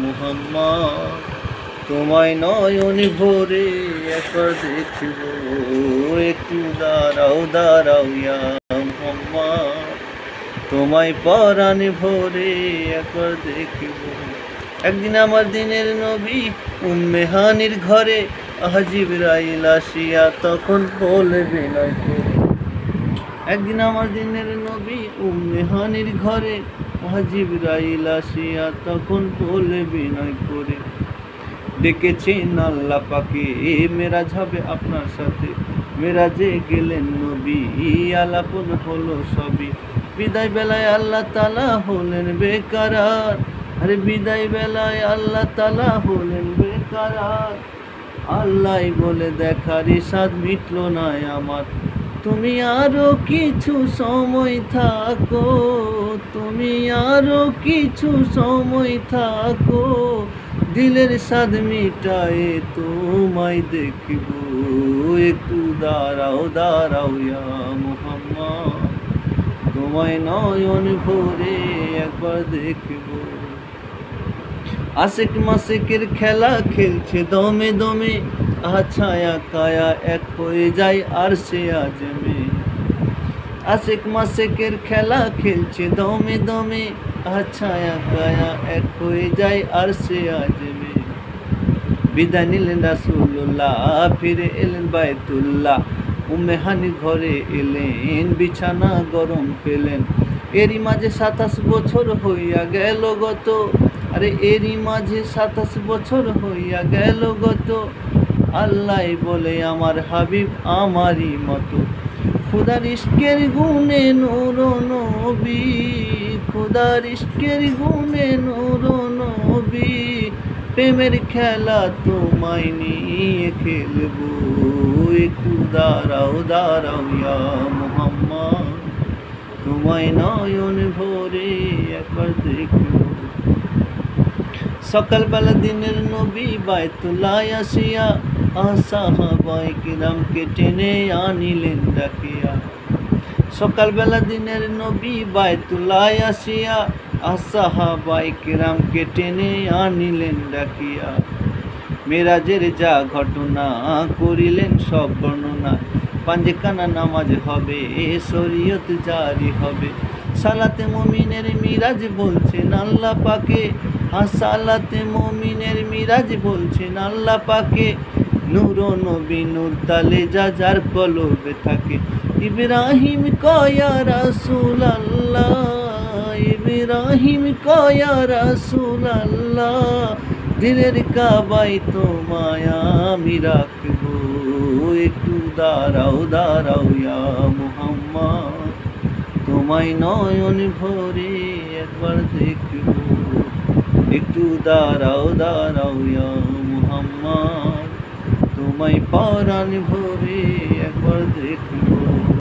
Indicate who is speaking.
Speaker 1: মুহাম্মদ, তোমায় নয়ন ভরে একবার দেখব, একটু দাঁড়াও দাঁড়াও ইয়া মুহাম্মদ, তোমায় পরাণ ভরে একবার দেখব। একদিন আমার দিনের নবী উম্মে হানির ঘরে জিবরাইল আসিয়া তখন বলে বিনয় করে। একদিন আমার দিনের নবী উম্মে হানির ঘরে জিবরাইল আসিয়া তখন বলে বিনয় করে, ডেকেছেন আল্লাহ পাকে মেরাজ হবে আপনার সাথে। মেরাজে গেলেন নবী, আলাপন হলো সবই। বিদায় বেলায় আল্লাহ তাআলা হলেন বেকারার, আরে বিদায় বেলায় আল্লাহ তাআলা হলেন বেকারার। আল্লাহ বলে দেখার ইসাদ মিটল না আমার, তুমি আরো কিছু সময় থাকো, তুমি আরো কিছু সময় থাকো, দিলের স্বাদ মিটায়ে তোমায় দেখব, একটু দাঁড়াও দাঁড়াও ইয়া মুহাম্মদ, তোমায় নয়ন ভরে একবার দেখব। আশেক মাসেকের খেলা খেলছে দমে দমে, ছায়া কায়া এক হয়ে যায় আরশে আজমে। আশেক মাসেকের খেলা খেলছে দমে দমে, ছায়া কায়া এক হয়ে যায় আরশে আজমে। বিদায় নিলেন রাসূলুল্লাহ, ফিরে এলেন বায়তুল্লাহ। উম্মে হানির ঘরে এলেন, বিছানা গরম পেলেন। এরই মাঝে 27 বছর হইয়া গেল গত, আরে এরই মাঝে 27 বছর হইয়া গেল গত। আল্লাহ বলে আমার হাবিব আমারই মতো, খুদার ইশকের গুণে নূর নবী, খুদার ইশকের গুণে নূর নবী, প্রেমের খেলা তোমায় নিয়ে খেলবো, একটু দাঁড়াও দাঁড়াও ইয়া মুহাম্মদ, তোমায় নয়ন ভরে একবার দেখব। সকালবেলা দিনের নবী বায়তুল্লাহ আসিয়া সাহাবায়ে কিরামকে টেনে আনিলেন ডাকিয়া। সকালবেলা দিনের নবী বায়তুল্লাহ আসিয়া সাহাবায়ে কিরামকে টেনে আনিলেন ডাকিয়া। মেরাজের যা ঘটনা করিলেন সব বর্ণনা, পাঞ্জেখানা নামাজ হবে, শরীয়ত জারি হবে। সালাতে মুমিনের মিরাজ বলছেন আল্লাহ পাকে, সালাতে মুমিনের মিরাজ বলছেন আল্লাহ পাকে। নূর নবী নূর তালে যা যার কলবে থাকে, ইব্রাহিম কয়া রাসূলুল্লাহ, ইব্রাহিম কয়া রাসূলুল্লাহ, দিলের কাবায় তোমায় আমি রাখবো, একটু দাঁড়াও দাঁড়াও ইয়া মুহাম্মদ, তোমায় নয়ন ভরে একবার দেখব, একটু দাঁড়াও দাঁড়াও ইয়া মুহাম্মদ, তোমায় পরাণ ভরে একবার দেখব।